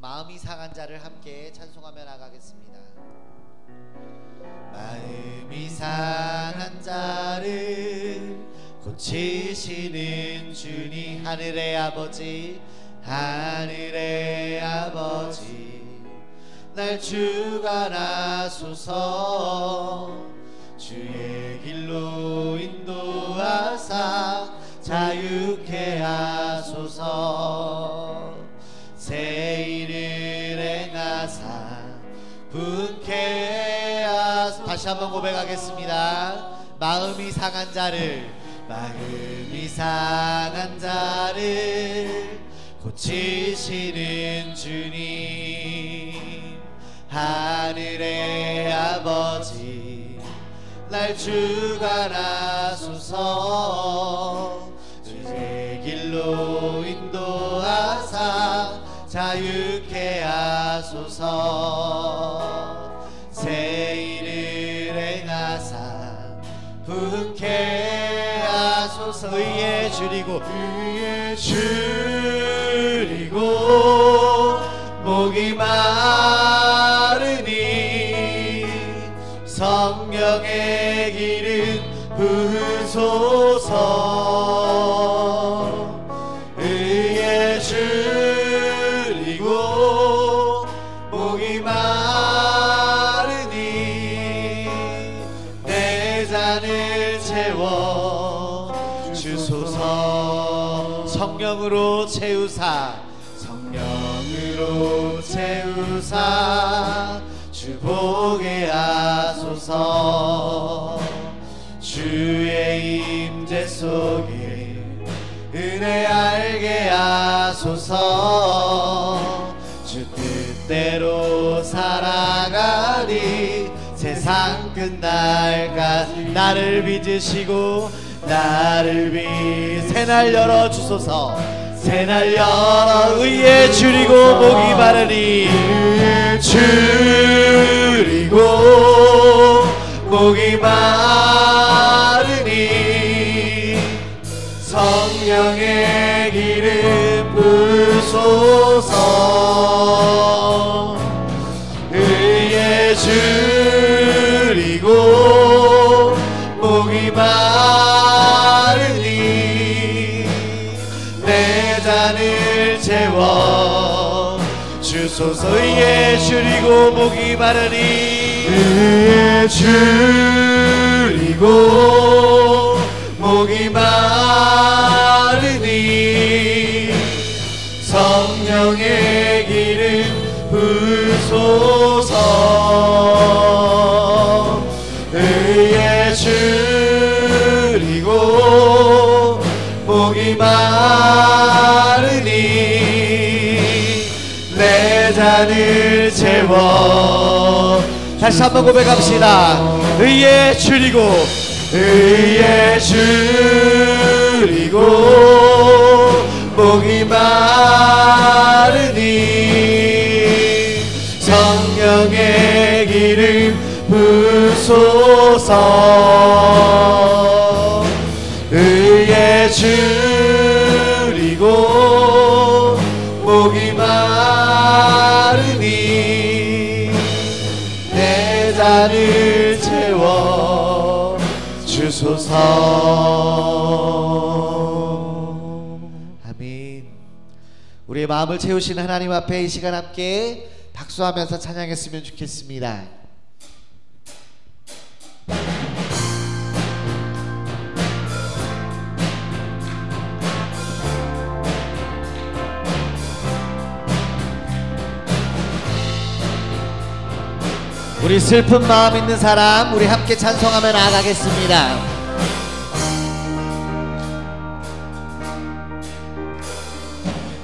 마음이 상한 자를 함께 찬송하며 나가겠습니다. 마음이 상한 자를 고치시는 주님, 하늘의 아버지, 하늘의 아버지, 날 주관하소서. 주의 길로 인도하사 자유케 하소서. 새 일을 행하사 분케 하소서. 다시 한번 고백하겠습니다. 마음이 상한 자를, 마음이 상한 자를 고치시는 주님, 하늘의 아버지, 날 주관하소서. 주의 길로 인도하사 자유케 하소서. 새 일을 행하사 분케 하소서. 의에 줄이고, 의에 줄이고 목이 마르니 성령의 기름 부으소서. 의에 줄이고 목이 마르니 내 잔을 채워 주소서. 성령으로 채우사, 성령으로 채우사 주 보게 하소서. 주의 임재 속에 은혜 알게 하소서. 주 뜻대로 살아가니 세상 끝날까지 나를 빚으시고 나를 새날 열어주소서. 새날 열어 의에 줄이고 목이 마르니, 의에 줄이고 목이 마르니 성령의 기름 부으소서. 의에 줄이고 목이 마르니 내 잔을 채워 주소서. 의에 줄이고 목이 마르니, 의에 줄이고 목이 마르니 성령의 기름 부으소서. 의에 줄이고 목이 마르니 내 잔을 채워. 다시 한번 고백합시다. 의에 줄이고, 의에 줄이고 목이 마르니 성령의 기름 부으소서. 의에 줄이고 목이 마르니 내 잔을 채워 주소서. 아멘. 우리의 마음을 채우시는 하나님 앞에 이 시간 함께 박수하면서 찬양했으면 좋겠습니다. 우리 슬픈 마음 있는 사람, 우리 함께 찬송하며 나아가겠습니다.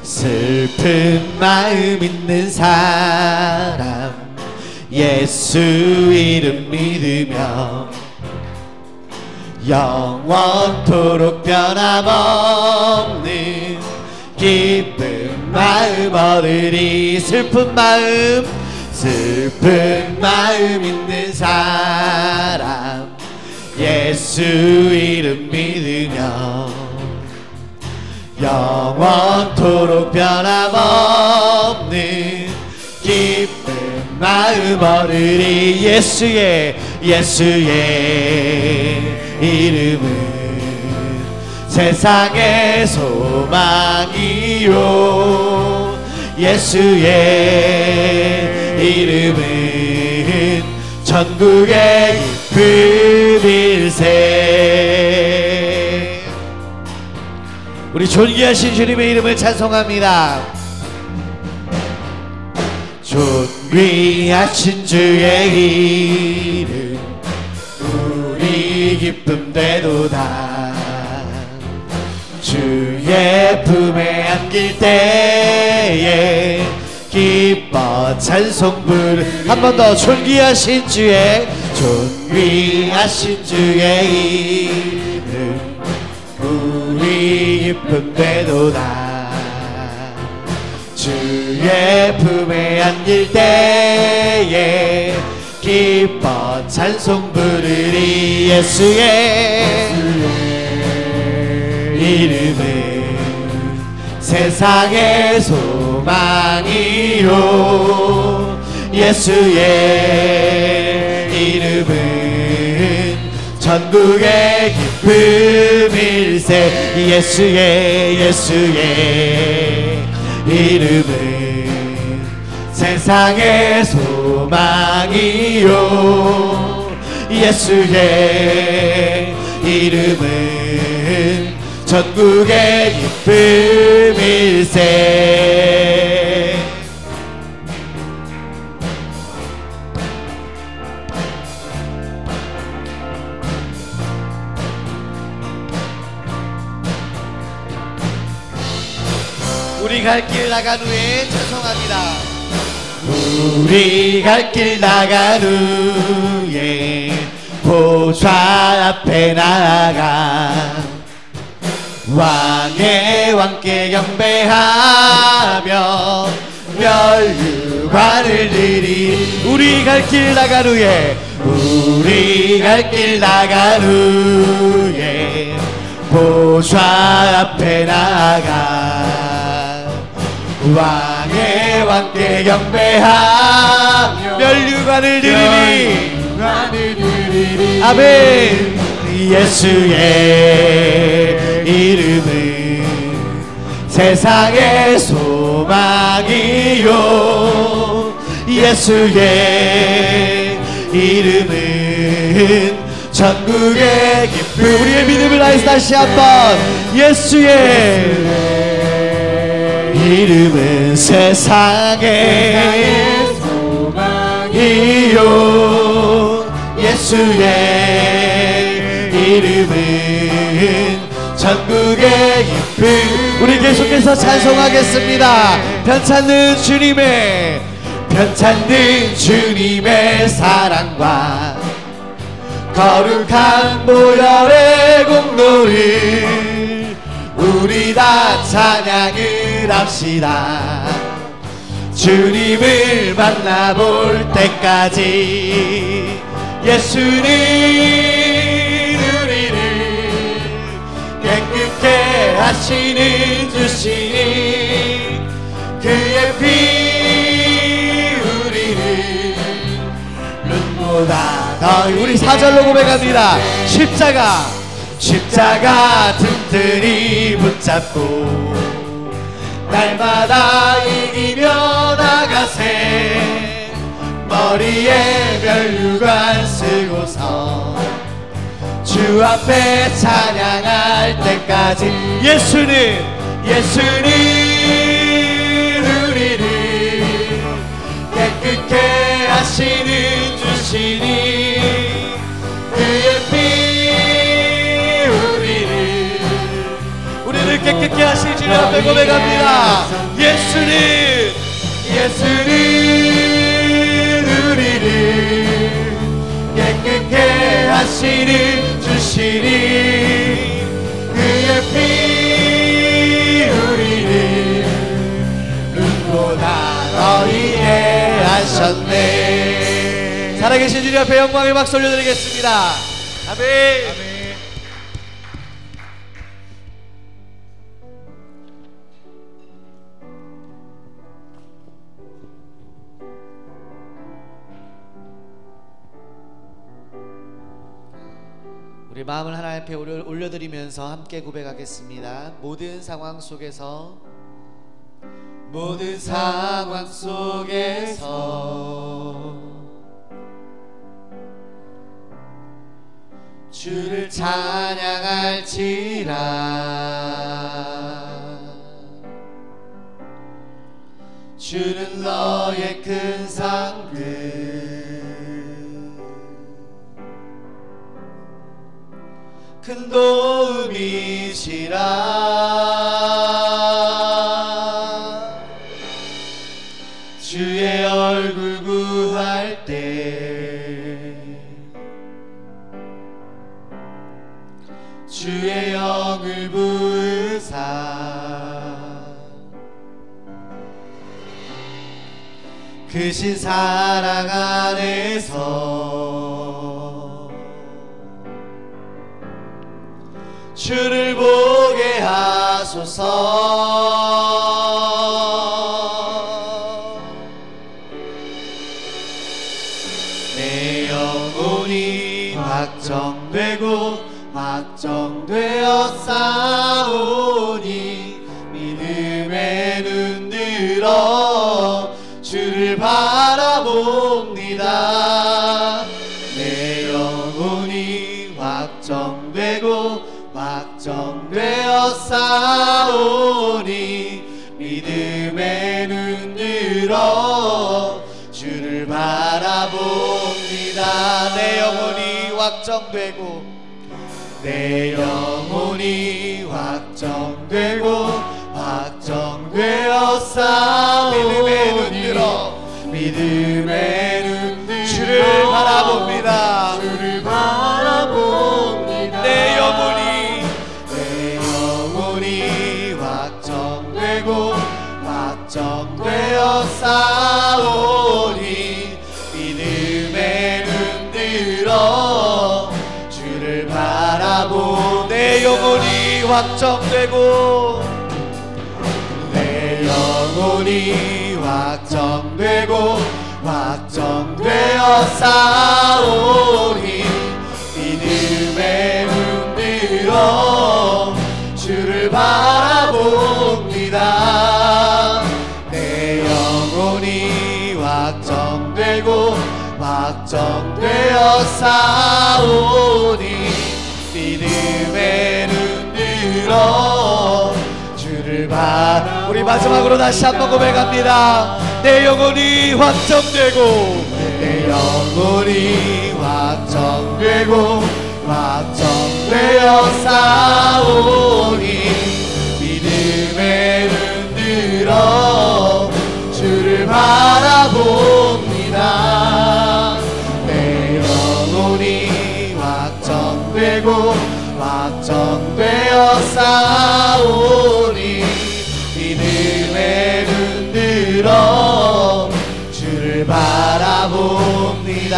슬픈 마음 있는 사람, 예수 이름 믿으며 영원토록 변함없는 기쁜 마음 얻으리. 슬픈 마음, 슬픈 마음 있는 사람, 예수 이름 믿으며 영원토록 변함없는 마음 얻으리. 예수의 이름은 세상의 소망이요. 예수의 이름은 천국의 기쁨일세. 우리 존귀하신 주님의 이름을 찬송합니다. 존귀하신 주의 이름 우리 기쁨 되도다. 주의 품에 안길 때에 기뻐 찬송 부르. 한 번 더. 존귀하신 주의 이름 우리 기쁨 되도다. 주의 품에 안길 때에 기뻐 찬송 부르리. 예수의 이름은 세상의 소망이요. 예수의 이름은 천국의 기쁨일세. 예수의 이름은 세상의 소망이요. 예수의 이름은 천국의 기쁨일세. 우리 갈 길 나간 후에 찬송합니다. 우리 갈 길 나간 후에 보좌 앞에 나아가 왕의 왕께 경배하며 멸류관을 드리. 우리 갈 길 나간 후에 보좌 앞에 나아가 왕의 왕께 경배하며 멸류관을 드리리. 아멘. 예수의 이름은 세상의 소망이요. 예수의 이름은 천국의 기쁨. 우리의 믿음을 다해서 다시 한번. 예수의 이름은 세상의 소망이요. 예수의 이름은 천국의 기쁨. 우리 계속해서 찬송하겠습니다. 편찮는 주님의 사랑과 거룩한 보혈의 공로를 우리 다 찬양을 합시다. 주님을 만나볼 때까지 예수는 우리를 깨끗게 하시는 주시니 그의 피 우리를 눈보다 더. 우리 4절로 고백합니다. 십자가 튼튼히 붙잡고 날마다 이기며 나가세. 머리에 멸류관 쓰고서 주 앞에 찬양할 때까지 예수는 우리를 깨끗게 하시는 주시니 그의 피 우리를 깨끗게 하실 주님 앞에 고백합니다. 예수는 우리를 깨끗게 하시는 주시니 그의 피 우리를 눈보다 더 이해하셨네. 살아계신 주님 앞에 영광의 박수 올려드리겠습니다. 아멘. 우리 마음을 하나님 앞에 올려드리면서 함께 고백하겠습니다. 모든 상황 속에서 주를 찬양할지라. 주는 너의 큰 상급 큰 도움이시라. 주의 얼굴 구할 때 주의 영을 부으사 크신 사랑 안에서 주를 보게 하소서. 내 영혼이 확정되어 싸우니 믿음에 눈 들어 주를 바라봅니다. 내 영혼이 확정되어 싸우니 믿음에 눈 들어 주를 바라봅니다. 내 영혼이 확정되어 싸우니 믿음에 눈 들어 주를 바라봅니다. 내 영혼이 확정되어 싸우니 믿음에 눈 들어 주를 바라보. 내 영혼이 확정되어 싸우니 믿음에 눈 들어 주를 바라봅니다. 내 영혼이 확정되어 싸우니 믿음에 눈 들어 주를 바라. 우리 마지막으로 다시 한번 고백합니다. 내 영혼이 확정되어 싸우니 믿음에 눈 들어 주를 바라봅니다. 내 영혼이 확정되어 싸우니 믿음에 눈 들어 주를 바라봅니다.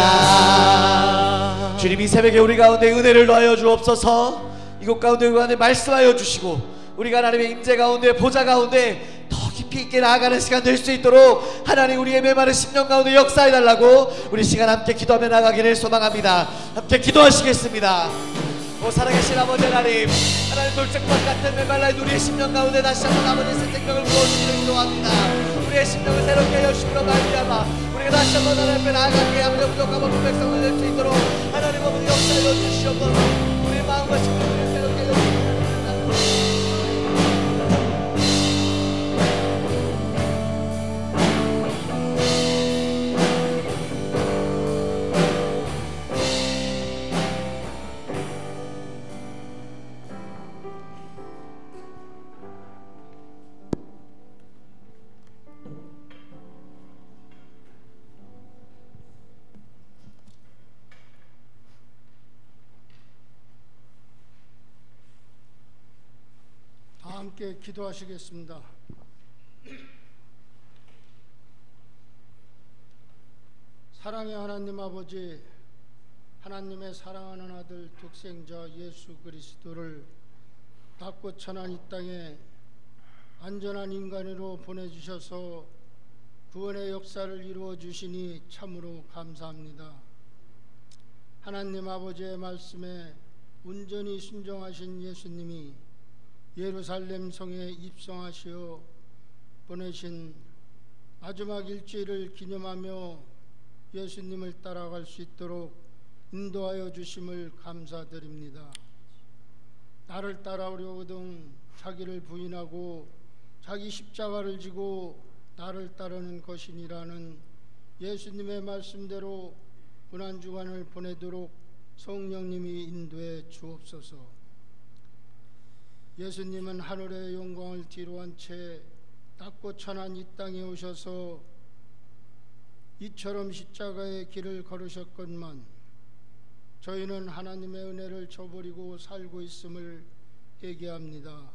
주님, 이 새벽에 우리 가운데 은혜를 더하여 주옵소서. 이곳 가운데 말씀하여 주시고 우리가 하나님의 임재 가운데 보좌 가운데 더 깊이 있게 나아가는 시간 될 수 있도록 하나님 우리의 메마른 심령 가운데 역사해달라고 우리 시간 함께 기도하며 나가기를 소망합니다. 함께 기도하시겠습니다. 오 살아계신 아버지 하나님, 돌짝밭 같은 메말라인 우리의 심령 가운데 다시 한번 아버지의 새 생명을 부어주시길 기도합니다. 우리의 심령을 새롭게 여주시기로 말미암아 우리가 다시 한번 하나님 앞에 나아가게 아버지 부족한 모든 백성을 낼 수 있도록 하나님 아버지 역사해 주시옵소서. 우리의 마음과 심령을 새롭게 여주시옵소서. 함께 기도하시겠습니다. 사랑의 하나님 아버지, 하나님의 사랑하는 아들 독생자 예수 그리스도를 닫고 천한 이 땅에 안전한 인간으로 보내주셔서 구원의 역사를 이루어 주시니 참으로 감사합니다. 하나님 아버지의 말씀에 온전히 순종하신 예수님이 예루살렘 성에 입성하시어 보내신 마지막 일주일을 기념하며 예수님을 따라갈 수 있도록 인도하여 주심을 감사드립니다. 나를 따라오려거든 자기를 부인하고 자기 십자가를 지고 나를 따르는 것이니라는 예수님의 말씀대로 고난주간을 보내도록 성령님이 인도해 주옵소서. 예수님은 하늘의 영광을 뒤로한 채 낮고 천한 이 땅에 오셔서 이처럼 십자가의 길을 걸으셨건만 저희는 하나님의 은혜를 저버리고 살고 있음을 회개합니다.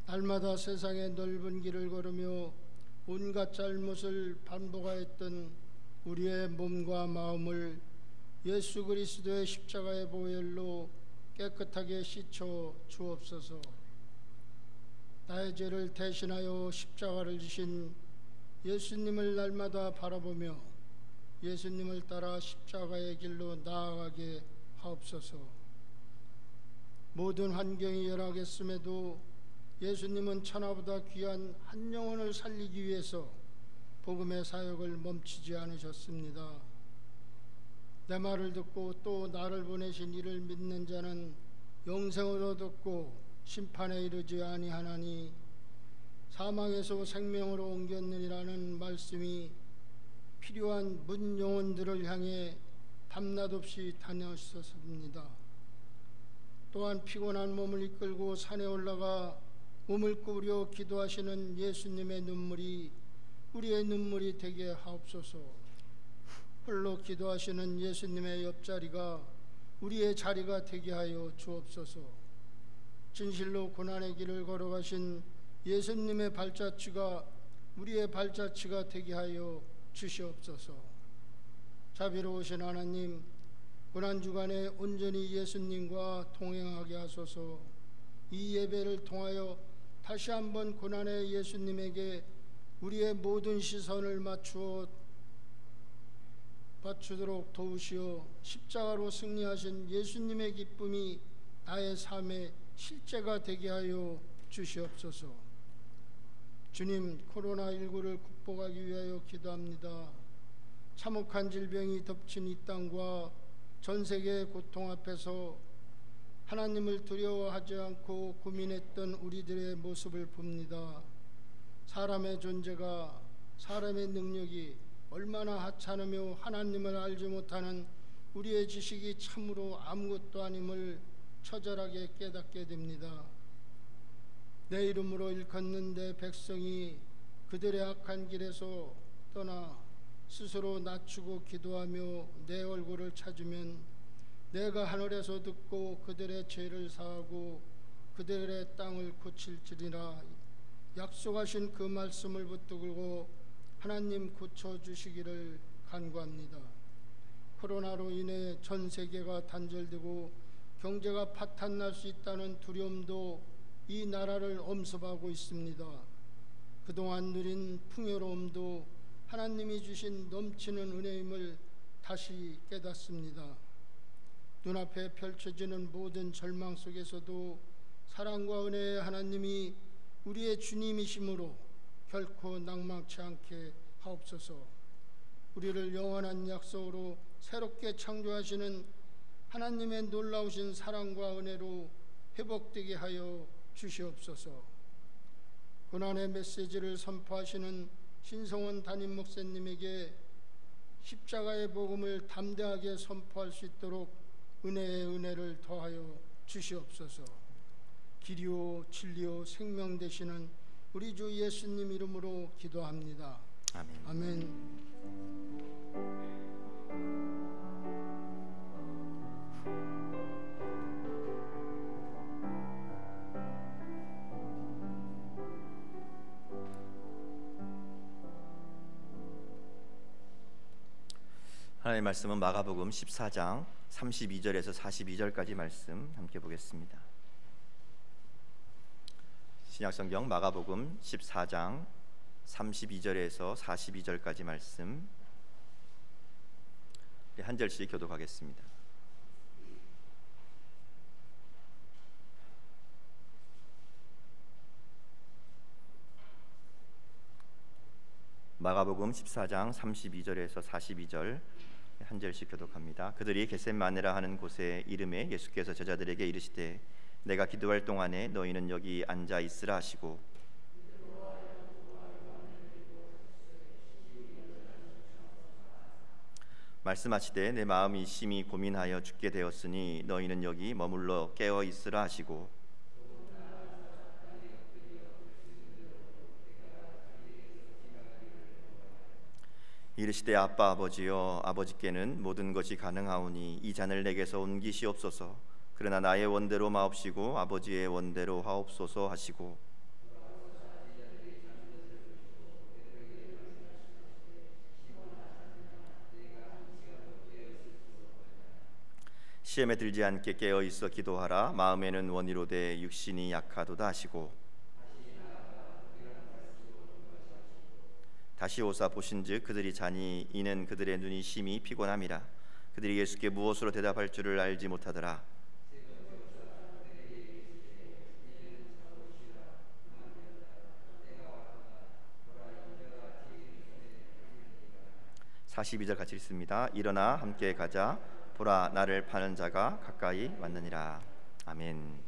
날마다 세상의 넓은 길을 걸으며 온갖 잘못을 반복하였던 우리의 몸과 마음을 예수 그리스도의 십자가의 보혈로 깨끗하게 씻어 주옵소서. 나의 죄를 대신하여 십자가를 지신 예수님을 날마다 바라보며 예수님을 따라 십자가의 길로 나아가게 하옵소서. 모든 환경이 열악했음에도 예수님은 천하보다 귀한 한 영혼을 살리기 위해서 복음의 사역을 멈추지 않으셨습니다. 내 말을 듣고 또 나를 보내신 이를 믿는 자는 영생을 얻었고 심판에 이르지 아니하나니 사망에서 생명으로 옮겼느니라는 말씀이 필요한 문 영혼들을 향해 밤낮없이 다녔었습니다. 또한 피곤한 몸을 이끌고 산에 올라가 몸을 구부려 기도하시는 예수님의 눈물이 우리의 눈물이 되게 하옵소서. 홀로 기도하시는 예수님의 옆자리가 우리의 자리가 되게 하여 주옵소서. 진실로 고난의 길을 걸어가신 예수님의 발자취가 우리의 발자취가 되게 하여 주시옵소서. 자비로우신 하나님, 고난주간에 온전히 예수님과 동행하게 하소서. 이 예배를 통하여 다시 한번 고난의 예수님에게 우리의 모든 시선을 맞추도록 도우시어 십자가로 승리하신 예수님의 기쁨이 나의 삶의 실제가 되게 하여 주시옵소서. 주님, 코로나19를 극복하기 위하여 기도합니다. 참혹한 질병이 덮친 이 땅과 전 세계의 고통 앞에서 하나님을 두려워하지 않고 고민했던 우리들의 모습을 봅니다. 사람의 존재가, 사람의 능력이 얼마나 하찮으며 하나님을 알지 못하는 우리의 지식이 참으로 아무것도 아님을 처절하게 깨닫게 됩니다. 내 이름으로 일컫는 내 백성이 그들의 악한 길에서 떠나 스스로 낮추고 기도하며 내 얼굴을 찾으면 내가 하늘에서 듣고 그들의 죄를 사하고 그들의 땅을 고칠지니라. 약속하신 그 말씀을 붙들고 하나님 고쳐주시기를 간구합니다. 코로나로 인해 전 세계가 단절되고 경제가 파탄날 수 있다는 두려움도 이 나라를 엄습하고 있습니다. 그동안 누린 풍요로움도 하나님이 주신 넘치는 은혜임을 다시 깨닫습니다. 눈앞에 펼쳐지는 모든 절망 속에서도 사랑과 은혜의 하나님이 우리의 주님이심으로 결코 낭망치 않게 하옵소서. 우리를 영원한 약속으로 새롭게 창조하시는 하나님의 놀라우신 사랑과 은혜로 회복되게 하여 주시옵소서. 고난의 메시지를 선포하시는 신성원 담임 목사님에게 십자가의 복음을 담대하게 선포할 수 있도록 은혜의 은혜를 더하여 주시옵소서. 길이요 진리요 생명 되시는 우리 주 예수님 이름으로 기도합니다. 아멘. 아멘. 하나님의 말씀은 마가복음 14장 32절에서 42절까지 말씀 함께 보겠습니다. 신약성경 마가복음 14장 32절에서 42절까지 말씀 한 절씩 교독하겠습니다. 마가복음 14장 32절에서 42절 한 절씩 교독합니다. 그들이 겟셋마네라 하는 곳에 이름에 예수께서 제자들에게 이르시되 내가 기도할 동안에 너희는 여기 앉아 있으라 하시고 말씀하시되 내 마음이 심히 고민하여 죽게 되었으니 너희는 여기 머물러 깨어 있으라 하시고 이르시되 아빠 아버지여 아버지께는 모든 것이 가능하오니 이 잔을 내게서 옮기시옵소서. 그러나 나의 원대로 마옵시고 아버지의 원대로 하옵소서 하시고 시험에 들지 않게 깨어 있어 기도하라. 마음에는 원이로되 육신이 약하도다 하시고 다시 오사 보신즉 그들이 자니 이는 그들의 눈이 심히 피곤함이라. 그들이 예수께 무엇으로 대답할 줄을 알지 못하더라. (42절) 같이 읽습니다. 일어나 함께 가자. 보라 나를 파는 자가 가까이 왔느니라. 아멘.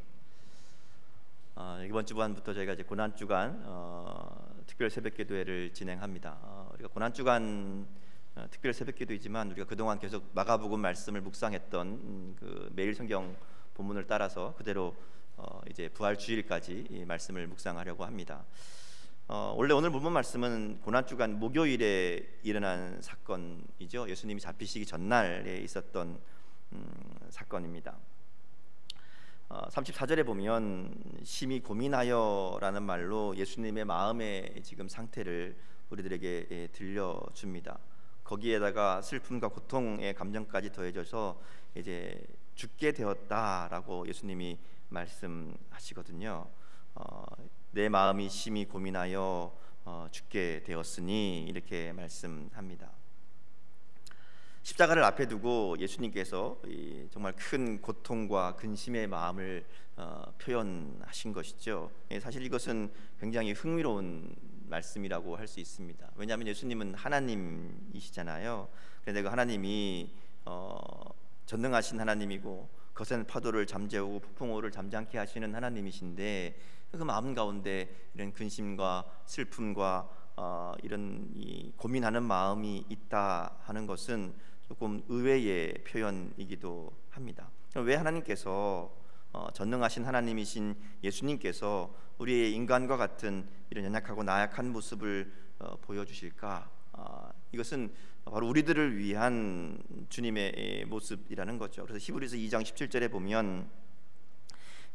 이번 주간부터 저희가 이제 고난주간 특별 새벽기도회를 진행합니다. 우리가 고난주간 특별 새벽기도이지만 우리가 그동안 계속 마가복음 말씀을 묵상했던 그 매일 성경 본문을 따라서 그대로 이제 부활주일까지 이 말씀을 묵상하려고 합니다. 원래 오늘 본문 말씀은 고난주간 목요일에 일어난 사건이죠. 예수님이 잡히시기 전날에 있었던 사건입니다. 34절에 보면 심히 고민하여라는 말로 예수님의 마음의 지금 상태를 우리들에게 들려줍니다. 거기에다가 슬픔과 고통의 감정까지 더해져서 이제 죽게 되었다라고 예수님이 말씀하시거든요. 내 마음이 심히 고민하여 죽게 되었으니 이렇게 말씀합니다. 십자가를 앞에 두고 예수님께서 정말 큰 고통과 근심의 마음을 표현하신 것이죠. 사실 이것은 굉장히 흥미로운 말씀이라고 할 수 있습니다. 왜냐하면 예수님은 하나님이시잖아요. 그런데 그 하나님이 전능하신 하나님이고 거센 파도를 잠재우고 폭풍우를 잠잠케 하시는 하나님이신데 그 마음 가운데 이런 근심과 슬픔과 이런 고민하는 마음이 있다 하는 것은 조금 의외의 표현이기도 합니다. 왜 하나님께서 전능하신 하나님이신 예수님께서 우리의 인간과 같은 이런 연약하고 나약한 모습을 보여주실까? 이것은 바로 우리들을 위한 주님의 모습이라는 거죠. 그래서 히브리서 2장 17절에 보면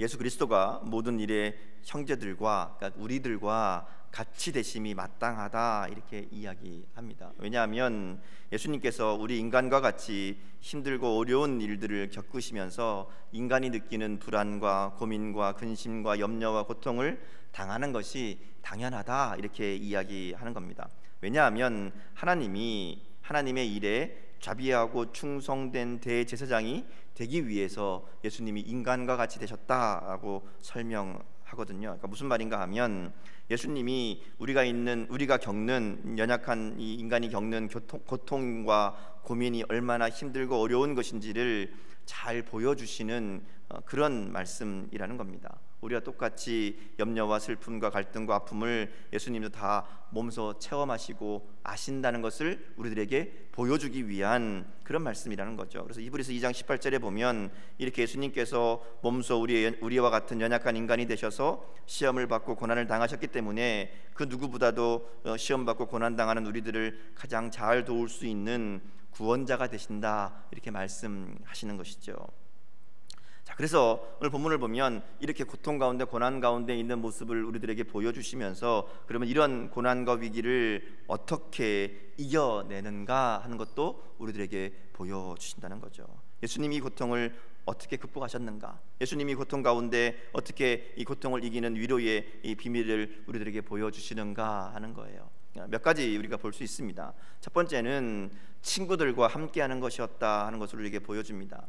예수 그리스도가 모든 일에 형제들과 그러니까 우리들과 같이 되심이 마땅하다 이렇게 이야기합니다. 왜냐하면 예수님께서 우리 인간과 같이 힘들고 어려운 일들을 겪으시면서 인간이 느끼는 불안과 고민과 근심과 염려와 고통을 당하는 것이 당연하다 이렇게 이야기하는 겁니다. 왜냐하면 하나님의 일에 자비하고 충성된 대제사장이 되기 위해서 예수님이 인간과 같이 되셨다라고 설명하거든요. 그러니까 무슨 말인가 하면 예수님이 우리가 겪는 연약한 이 인간이 겪는 고통과 고민이 얼마나 힘들고 어려운 것인지를 잘 보여주시는 그런 말씀이라는 겁니다. 우리가 똑같이 염려와 슬픔과 갈등과 아픔을 예수님도 다 몸소 체험하시고 아신다는 것을 우리들에게 보여주기 위한 그런 말씀이라는 거죠. 그래서 히브리서 2장 18절에 보면 이렇게 예수님께서 몸소 우리와 같은 연약한 인간이 되셔서 시험을 받고 고난을 당하셨기 때문에 그 누구보다도 시험 받고 고난 당하는 우리들을 가장 잘 도울 수 있는 구원자가 되신다 이렇게 말씀하시는 것이죠. 자, 그래서 오늘 본문을 보면 이렇게 고통 가운데 고난 가운데 있는 모습을 우리들에게 보여주시면서 그러면 이런 고난과 위기를 어떻게 이겨내는가 하는 것도 우리들에게 보여주신다는 거죠. 예수님이 이 고통을 어떻게 극복하셨는가, 예수님이 고통 가운데 어떻게 이 고통을 이기는 위로의 이 비밀을 우리들에게 보여주시는가 하는 거예요. 몇 가지 우리가 볼 수 있습니다. 첫 번째는 친구들과 함께하는 것이었다 하는 것을 우리에게 보여줍니다.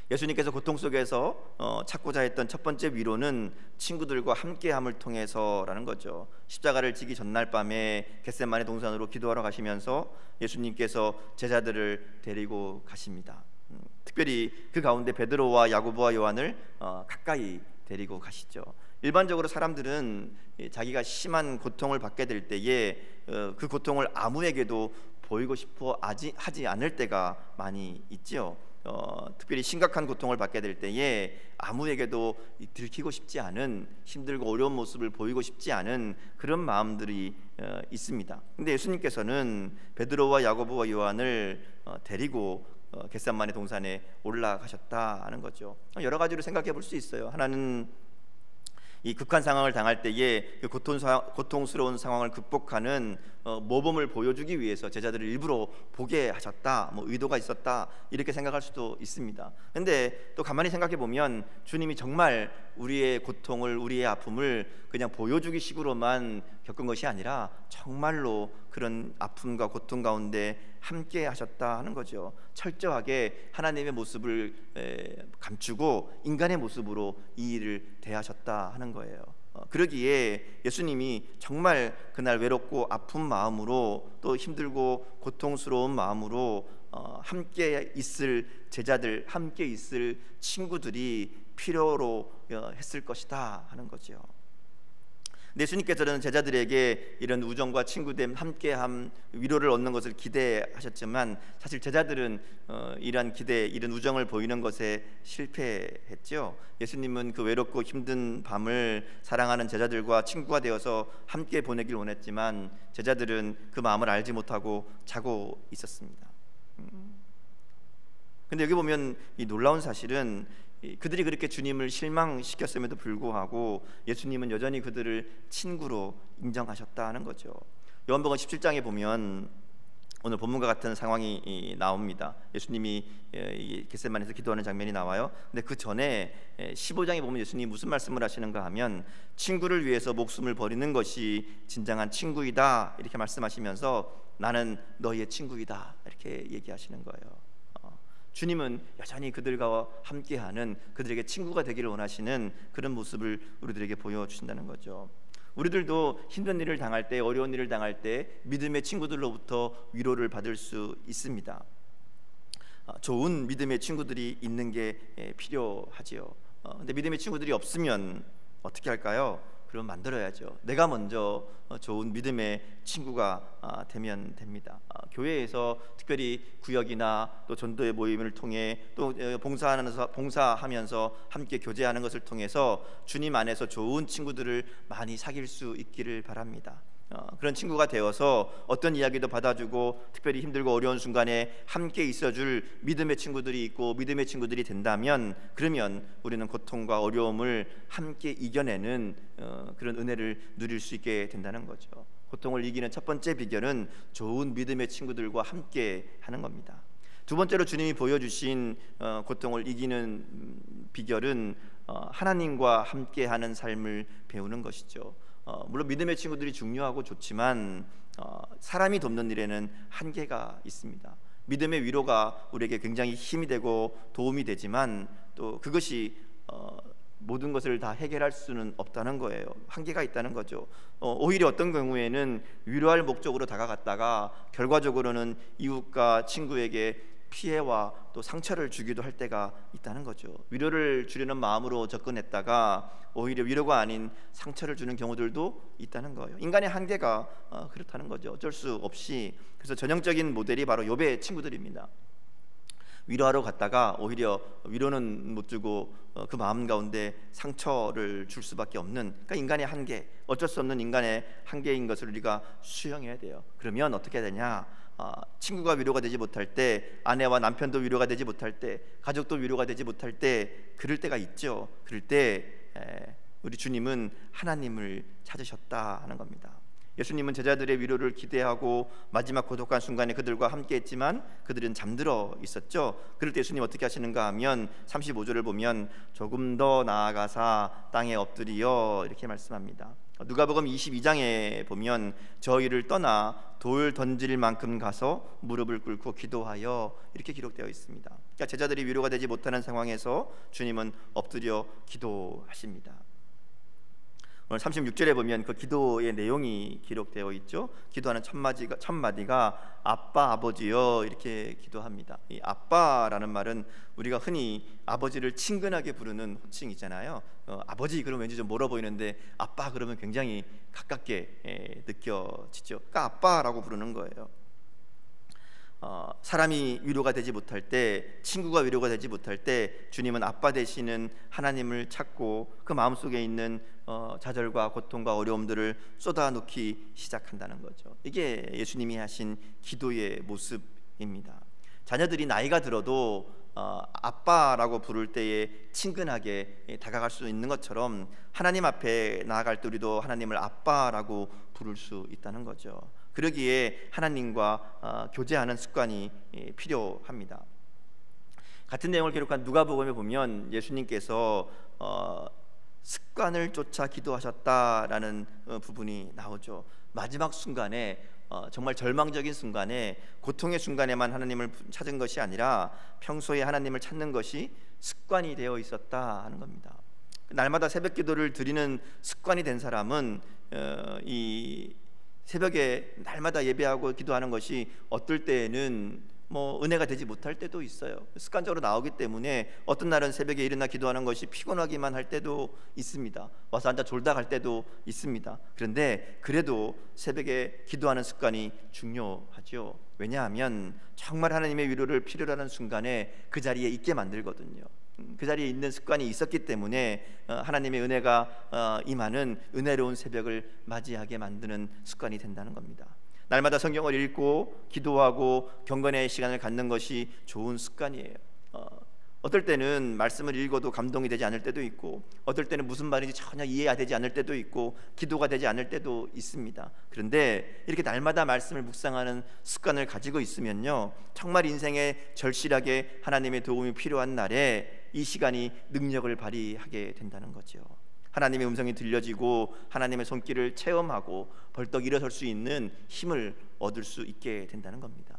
예수님께서 고통 속에서 찾고자 했던 첫 번째 위로는 친구들과 함께함을 통해서라는 거죠. 십자가를 지기 전날 밤에 겟세마네 동산으로 기도하러 가시면서 예수님께서 제자들을 데리고 가십니다. 특별히 그 가운데 베드로와 야고보와 요한을 가까이 데리고 가시죠. 일반적으로 사람들은 자기가 심한 고통을 받게 될 때에 그 고통을 아무에게도 보이고 싶어 하지 않을 때가 많이 있죠. 특별히 심각한 고통을 받게 될 때에 아무에게도 들키고 싶지 않은, 힘들고 어려운 모습을 보이고 싶지 않은 그런 마음들이 있습니다. 근데 예수님께서는 베드로와 야고보와 요한을 데리고 겟세마네 동산에 올라가셨다 하는 거죠. 여러 가지로 생각해 볼 수 있어요. 하나는 이 극한 상황을 당할 때에 그 고통스러운 상황을 극복하는 모범을 보여주기 위해서 제자들을 일부러 보게 하셨다, 의도가 있었다, 이렇게 생각할 수도 있습니다. 근데 또 가만히 생각해 보면 주님이 정말 우리의 고통을, 우리의 아픔을 그냥 보여주기 식으로만 겪은 것이 아니라 정말로 그런 아픔과 고통 가운데 함께 하셨다 하는 거죠. 철저하게 하나님의 모습을 감추고 인간의 모습으로 이 일을 대하셨다 하는 거예요. 그러기에 예수님이 정말 그날 외롭고 아픈 마음으로, 또 힘들고 고통스러운 마음으로 함께 있을 제자들, 함께 있을 친구들이 필요로 했을 것이다 하는 거죠. 예수님께서는 제자들에게 이런 우정과 친구됨, 함께함, 위로를 얻는 것을 기대하셨지만 사실 제자들은 이런 기대, 이런 우정을 보이는 것에 실패했죠. 예수님은 그 외롭고 힘든 밤을 사랑하는 제자들과 친구가 되어서 함께 보내길 원했지만 제자들은 그 마음을 알지 못하고 자고 있었습니다. 근데 여기 보면 이 놀라운 사실은 그들이 그렇게 주님을 실망시켰음에도 불구하고 예수님은 여전히 그들을 친구로 인정하셨다는 거죠. 요한복음 17장에 보면 오늘 본문과 같은 상황이 나옵니다. 예수님이 겟세마네에서 기도하는 장면이 나와요. 근데 그 전에 15장에 보면 예수님이 무슨 말씀을 하시는가 하면 친구를 위해서 목숨을 버리는 것이 진정한 친구이다, 이렇게 말씀하시면서 나는 너희의 친구이다, 이렇게 얘기하시는 거예요. 주님은 여전히 그들과 함께하는, 그들에게 친구가 되기를 원하시는 그런 모습을 우리들에게 보여주신다는 거죠. 우리들도 힘든 일을 당할 때, 어려운 일을 당할 때 믿음의 친구들로부터 위로를 받을 수 있습니다. 좋은 믿음의 친구들이 있는 게 필요하지요. 근데 믿음의 친구들이 없으면 어떻게 할까요? 그럼 만들어야죠. 내가 먼저 좋은 믿음의 친구가 되면 됩니다. 교회에서 특별히 구역이나 또 전도의 모임을 통해 또 봉사하면서 함께 교제하는 것을 통해서 주님 안에서 좋은 친구들을 많이 사귈 수 있기를 바랍니다. 그런 친구가 되어서 어떤 이야기도 받아주고 특별히 힘들고 어려운 순간에 함께 있어줄 믿음의 친구들이 있고 믿음의 친구들이 된다면, 그러면 우리는 고통과 어려움을 함께 이겨내는 그런 은혜를 누릴 수 있게 된다는 거죠. 고통을 이기는 첫 번째 비결은 좋은 믿음의 친구들과 함께 하는 겁니다. 두 번째로 주님이 보여주신 고통을 이기는 비결은 하나님과 함께하는 삶을 배우는 것이죠. 물론 믿음의 친구들이 중요하고 좋지만 사람이 돕는 일에는 한계가 있습니다. 믿음의 위로가 우리에게 굉장히 힘이 되고 도움이 되지만 또 그것이 모든 것을 다 해결할 수는 없다는 거예요. 한계가 있다는 거죠. 오히려 어떤 경우에는 위로할 목적으로 다가갔다가 결과적으로는 이웃과 친구에게 피해와 또 상처를 주기도 할 때가 있다는 거죠. 위로를 주려는 마음으로 접근했다가 오히려 위로가 아닌 상처를 주는 경우들도 있다는 거예요. 인간의 한계가 그렇다는 거죠. 어쩔 수 없이. 그래서 전형적인 모델이 바로 욥의 친구들입니다. 위로하러 갔다가 오히려 위로는 못 주고 그 마음 가운데 상처를 줄 수밖에 없는, 그러니까 인간의 한계, 어쩔 수 없는 인간의 한계인 것을 우리가 수용해야 돼요. 그러면 어떻게 되냐? 친구가 위로가 되지 못할 때, 아내와 남편도 위로가 되지 못할 때, 가족도 위로가 되지 못할 때, 그럴 때가 있죠. 그럴 때 우리 주님은 하나님을 찾으셨다 하는 겁니다. 예수님은 제자들의 위로를 기대하고 마지막 고독한 순간에 그들과 함께 했지만 그들은 잠들어 있었죠. 그럴 때 예수님 어떻게 하시는가 하면 35절을 보면 조금 더 나아가사 땅에 엎드리어 이렇게 말씀합니다. 누가복음 22장에 보면 저희를 떠나 돌 던질 만큼 가서 무릎을 꿇고 기도하여 이렇게 기록되어 있습니다. 그러니까 제자들이 위로가 되지 못하는 상황에서 주님은 엎드려 기도하십니다. 오늘 36절에 보면 그 기도의 내용이 기록되어 있죠. 기도하는 첫 마디가 아빠 아버지여 이렇게 기도합니다. 이 아빠라는 말은 우리가 흔히 아버지를 친근하게 부르는 호칭이잖아요. 아버지 그러면 왠지 좀 멀어 보이는데 아빠 그러면 굉장히 가깝게 느껴지죠. 그러니까 아빠라고 부르는 거예요. 사람이 위로가 되지 못할 때, 친구가 위로가 되지 못할 때 주님은 아빠 되시는 하나님을 찾고 그 마음속에 있는 좌절과 고통과 어려움들을 쏟아놓기 시작한다는 거죠. 이게 예수님이 하신 기도의 모습입니다. 자녀들이 나이가 들어도 아빠라고 부를 때에 친근하게 다가갈 수 있는 것처럼 하나님 앞에 나아갈 때 우리도 하나님을 아빠라고 부를 수 있다는 거죠. 그러기에 하나님과 교제하는 습관이 필요합니다. 같은 내용을 기록한 누가복음에 보면 예수님께서 습관을 쫓아 기도하셨다라는 부분이 나오죠. 마지막 순간에 정말 절망적인 순간에, 고통의 순간에만 하나님을 찾은 것이 아니라 평소에 하나님을 찾는 것이 습관이 되어 있었다 하는 겁니다. 날마다 새벽 기도를 드리는 습관이 된 사람은 이 새벽에 날마다 예배하고 기도하는 것이 어떨 때에는 은혜가 되지 못할 때도 있어요. 습관적으로 나오기 때문에 어떤 날은 새벽에 일어나 기도하는 것이 피곤하기만 할 때도 있습니다. 와서 앉아 졸다 갈 때도 있습니다. 그런데 그래도 새벽에 기도하는 습관이 중요하죠. 왜냐하면 정말 하나님의 위로를 필요로 하는 순간에 그 자리에 있게 만들거든요. 그 자리에 있는 습관이 있었기 때문에 하나님의 은혜가 임하는 은혜로운 새벽을 맞이하게 만드는 습관이 된다는 겁니다. 날마다 성경을 읽고 기도하고 경건의 시간을 갖는 것이 좋은 습관이에요. 어떨 때는 말씀을 읽어도 감동이 되지 않을 때도 있고, 어떨 때는 무슨 말인지 전혀 이해가 되지 않을 때도 있고, 기도가 되지 않을 때도 있습니다. 그런데 이렇게 날마다 말씀을 묵상하는 습관을 가지고 있으면요, 정말 인생에 절실하게 하나님의 도움이 필요한 날에 이 시간이 능력을 발휘하게 된다는 거죠. 하나님의 음성이 들려지고 하나님의 손길을 체험하고 벌떡 일어설 수 있는 힘을 얻을 수 있게 된다는 겁니다.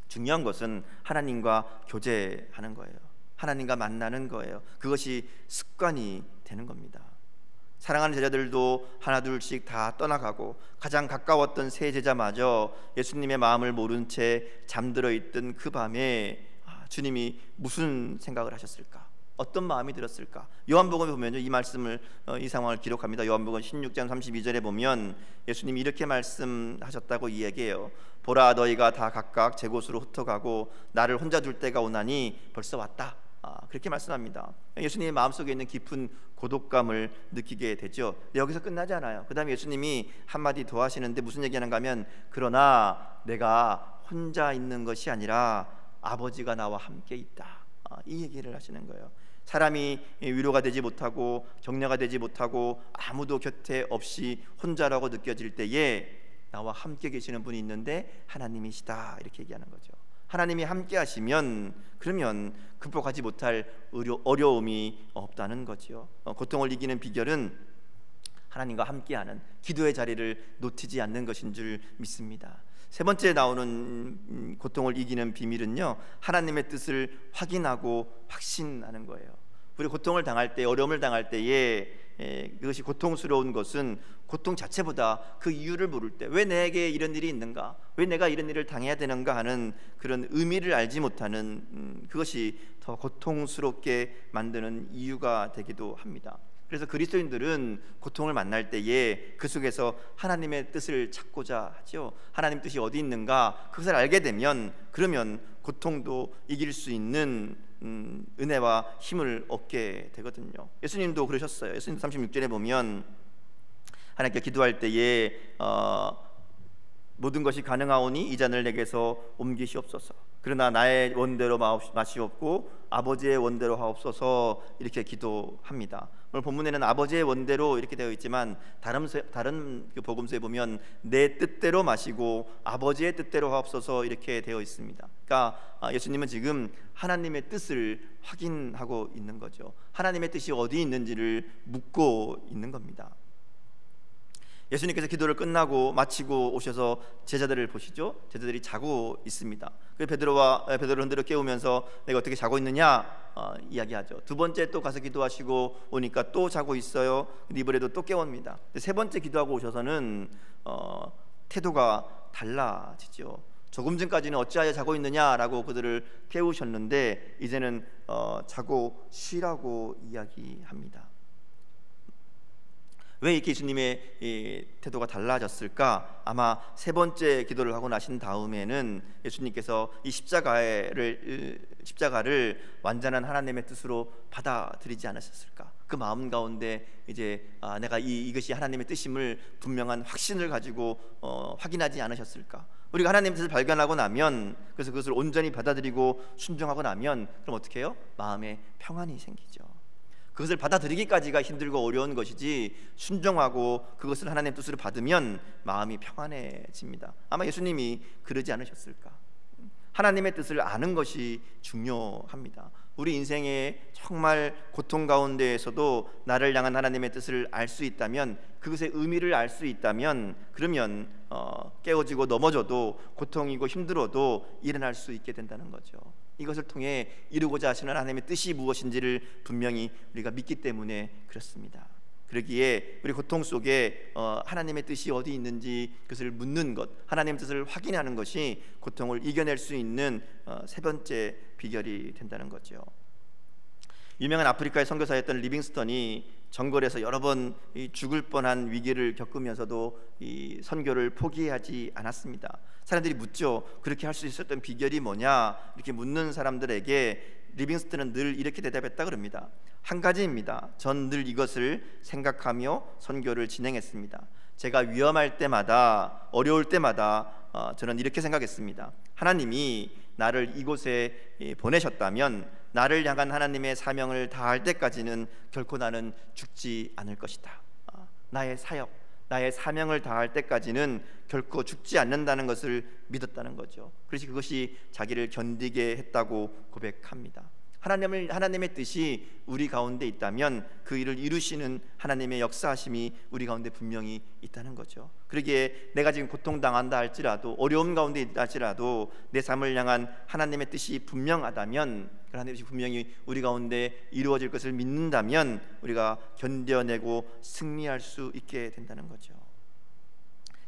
중요한 것은 하나님과 교제하는 거예요. 하나님과 만나는 거예요. 그것이 습관이 되는 겁니다. 사랑하는 제자들도 하나둘씩 다 떠나가고 가장 가까웠던 세 제자마저 예수님의 마음을 모른 채 잠들어 있던 그 밤에 주님이 무슨 생각을 하셨을까? 어떤 마음이 들었을까? 요한복음에 보면요, 이 말씀을 이 상황을 기록합니다. 요한복음 16장 32절에 보면 예수님이 이렇게 말씀하셨다고 이야기해요. 보라, 너희가 다 각각 제 곳으로 흩어가고 나를 혼자 둘 때가 오나니 벌써 왔다. 그렇게 말씀합니다. 예수님의 마음속에 있는 깊은 고독감을 느끼게 되죠. 여기서 끝나지 않아요. 그 다음에 예수님이 한마디 더 하시는데 무슨 얘기하는가 하면, 그러나 내가 혼자 있는 것이 아니라 아버지가 나와 함께 있다. 이 얘기를 하시는 거예요. 사람이 위로가 되지 못하고 격려가 되지 못하고 아무도 곁에 없이 혼자라고 느껴질 때에 나와 함께 계시는 분이 있는데 하나님이시다, 이렇게 얘기하는 거죠. 하나님이 함께 하시면 그러면 극복하지 못할 어려움이 없다는 거죠. 고통을 이기는 비결은 하나님과 함께하는 기도의 자리를 놓치지 않는 것인 줄 믿습니다. 세 번째 나오는 고통을 이기는 비밀은요, 하나님의 뜻을 확인하고 확신하는 거예요. 우리 고통을 당할 때, 어려움을 당할 때에 그것이 고통스러운 것은 고통 자체보다 그 이유를 모를 때, 왜 내게 이런 일이 있는가, 왜 내가 이런 일을 당해야 되는가 하는 그런 의미를 알지 못하는 그것이 더 고통스럽게 만드는 이유가 되기도 합니다. 그래서 그리스도인들은 고통을 만날 때에 그 속에서 하나님의 뜻을 찾고자 하죠. 하나님 뜻이 어디 있는가, 그것을 알게 되면 그러면 고통도 이길 수 있는 은혜와 힘을 얻게 되거든요. 예수님도 그러셨어요. 예수님 36절에 보면 하나님께 기도할 때에 모든 것이 가능하오니 이 잔을 내게서 옮기시옵소서. 그러나 나의 원대로 마시옵고 아버지의 원대로 하옵소서, 이렇게 기도합니다. 오늘 본문에는 아버지의 원대로 이렇게 되어 있지만 다른 그 복음서에 보면 내 뜻대로 마시고 아버지의 뜻대로 하옵소서 이렇게 되어 있습니다. 그러니까 예수님은 지금 하나님의 뜻을 확인하고 있는 거죠. 하나님의 뜻이 어디 있는지를 묻고 있는 겁니다. 예수님께서 기도를 끝나고 마치고 오셔서 제자들을 보시죠. 제자들이 자고 있습니다. 그래서 베드로를 흔들어 깨우면서 내가 어떻게 자고 있느냐 이야기하죠. 두 번째 또 가서 기도하시고 오니까 또 자고 있어요. 근데 이번에도 또 깨웁니다. 세 번째 기도하고 오셔서는 태도가 달라지죠. 조금 전까지는 어찌하여 자고 있느냐라고 그들을 깨우셨는데 이제는 자고 쉬라고 이야기합니다. 왜 이렇게 예수님의 이 태도가 달라졌을까? 아마 세 번째 기도를 하고 나신 다음에는 예수님께서 이 십자가를 완전한 하나님의 뜻으로 받아들이지 않으셨을까? 그 마음 가운데 이제 내가 이것이 하나님의 뜻임을 분명한 확신을 가지고 확인하지 않으셨을까? 우리가 하나님의 뜻을 발견하고 나면, 그래서 그것을 온전히 받아들이고 순종하고 나면 그럼 어떻게 해요? 마음에 평안이 생기죠. 그것을 받아들이기까지가 힘들고 어려운 것이지 순종하고 그것을 하나님의 뜻으로 받으면 마음이 평안해집니다. 아마 예수님이 그러지 않으셨을까? 하나님의 뜻을 아는 것이 중요합니다. 우리 인생의 정말 고통 가운데에서도 나를 향한 하나님의 뜻을 알 수 있다면, 그것의 의미를 알 수 있다면, 그러면 깨어지고 넘어져도 고통이고 힘들어도 일어날 수 있게 된다는 거죠. 이것을 통해 이루고자 하시는 하나님의 뜻이 무엇인지를 분명히 우리가 믿기 때문에 그렇습니다. 그러기에 우리 고통 속에 하나님의 뜻이 어디 있는지 그것을 묻는 것, 하나님의 뜻을 확인하는 것이 고통을 이겨낼 수 있는 세 번째 비결이 된다는 거죠. 유명한 아프리카의 선교사였던 리빙스턴이 정글에서 여러 번 죽을 뻔한 위기를 겪으면서도 이 선교를 포기하지 않았습니다. 사람들이 묻죠. 그렇게 할 수 있었던 비결이 뭐냐? 이렇게 묻는 사람들에게 리빙스턴은 늘 이렇게 대답했다 그럽니다. 한 가지입니다. 전 늘 이것을 생각하며 선교를 진행했습니다. 제가 위험할 때마다, 어려울 때마다 저는 이렇게 생각했습니다. 하나님이 나를 이곳에 보내셨다면 나를 향한 하나님의 사명을 다할 때까지는 결코 나는 죽지 않을 것이다. 나의 사역, 나의 사명을 다할 때까지는 결코 죽지 않는다는 것을 믿었다는 거죠. 그래서 그것이 자기를 견디게 했다고 고백합니다. 하나님의 뜻이 우리 가운데 있다면 그 일을 이루시는 하나님의 역사하심이 우리 가운데 분명히 있다는 거죠. 그러기에 내가 지금 고통당한다 할지라도, 어려움 가운데 있다 할지라도 내 삶을 향한 하나님의 뜻이 분명하다면, 그 하나님의 뜻이 분명히 우리 가운데 이루어질 것을 믿는다면 우리가 견뎌내고 승리할 수 있게 된다는 거죠.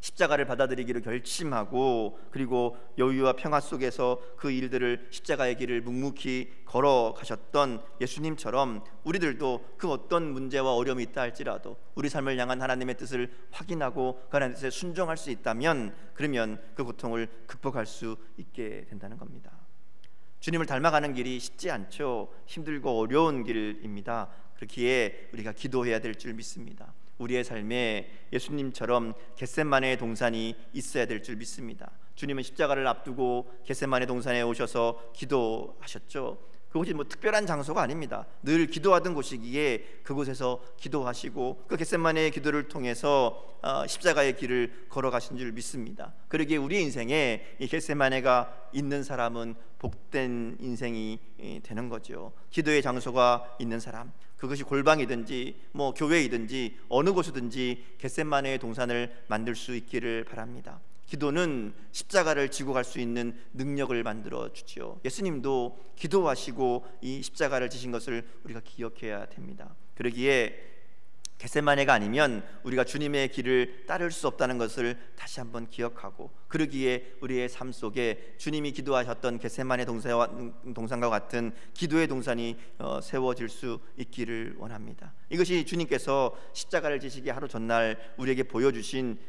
십자가를 받아들이기로 결심하고, 그리고 여유와 평화 속에서 그 일들을, 십자가의 길을 묵묵히 걸어가셨던 예수님처럼 우리들도 그 어떤 문제와 어려움이 있다 할지라도 우리 삶을 향한 하나님의 뜻을 확인하고 그 하나님의 뜻에 순종할 수 있다면, 그러면 그 고통을 극복할 수 있게 된다는 겁니다. 주님을 닮아가는 길이 쉽지 않죠. 힘들고 어려운 길입니다. 그렇기에 우리가 기도해야 될 줄 믿습니다. 우리의 삶에 예수님처럼 겟세마네의 동산이 있어야 될 줄 믿습니다. 주님은 십자가를 앞두고 겟세마네 동산에 오셔서 기도하셨죠. 그곳이 특별한 장소가 아닙니다. 늘 기도하던 곳이기에 그곳에서 기도하시고 그 겟세마네의 기도를 통해서 십자가의 길을 걸어가신 줄 믿습니다. 그러기에 우리 인생에 이 겟세마네가 있는 사람은 복된 인생이 되는 거죠. 기도의 장소가 있는 사람, 그것이 골방이든지 교회이든지 어느 곳이든지 겟세마네의 동산을 만들 수 있기를 바랍니다. 기도는 십자가를 지고 갈 수 있는 능력을 만들어 주지요. 예수님도 기도하시고 이 십자가를 지신 것을 우리가 기억해야 됩니다. 그러기에 겟세마네가 아니면 우리가 주님의 길을 따를 수 없다는 것을 다시 한번 기억하고, 그러기에 우리의 삶 속에 주님이 기도하셨던 겟세마네 동산과 같은 기도의 동산이 세워질 수 있기를 원합니다. 이것이 주님께서 십자가를 지시기 하루 전날 우리에게 보여주신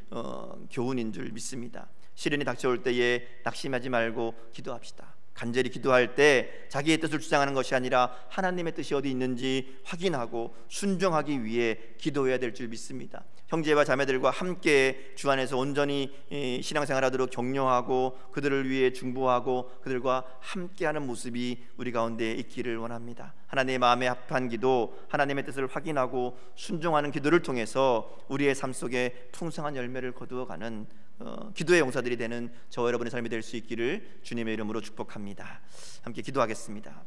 교훈인 줄 믿습니다. 시련이 닥쳐올 때에 낙심하지 말고 기도합시다. 간절히 기도할 때 자기의 뜻을 주장하는 것이 아니라 하나님의 뜻이 어디 있는지 확인하고 순종하기 위해 기도해야 될 줄 믿습니다. 형제와 자매들과 함께 주 안에서 온전히 신앙생활하도록 격려하고 그들을 위해 중보하고 그들과 함께하는 모습이 우리 가운데 있기를 원합니다. 하나님의 마음에 합한 기도, 하나님의 뜻을 확인하고 순종하는 기도를 통해서 우리의 삶 속에 풍성한 열매를 거두어가는 기도의 용사들이 되는 저와 여러분의 삶이 될 수 있기를 주님의 이름으로 축복합니다. 함께 기도하겠습니다.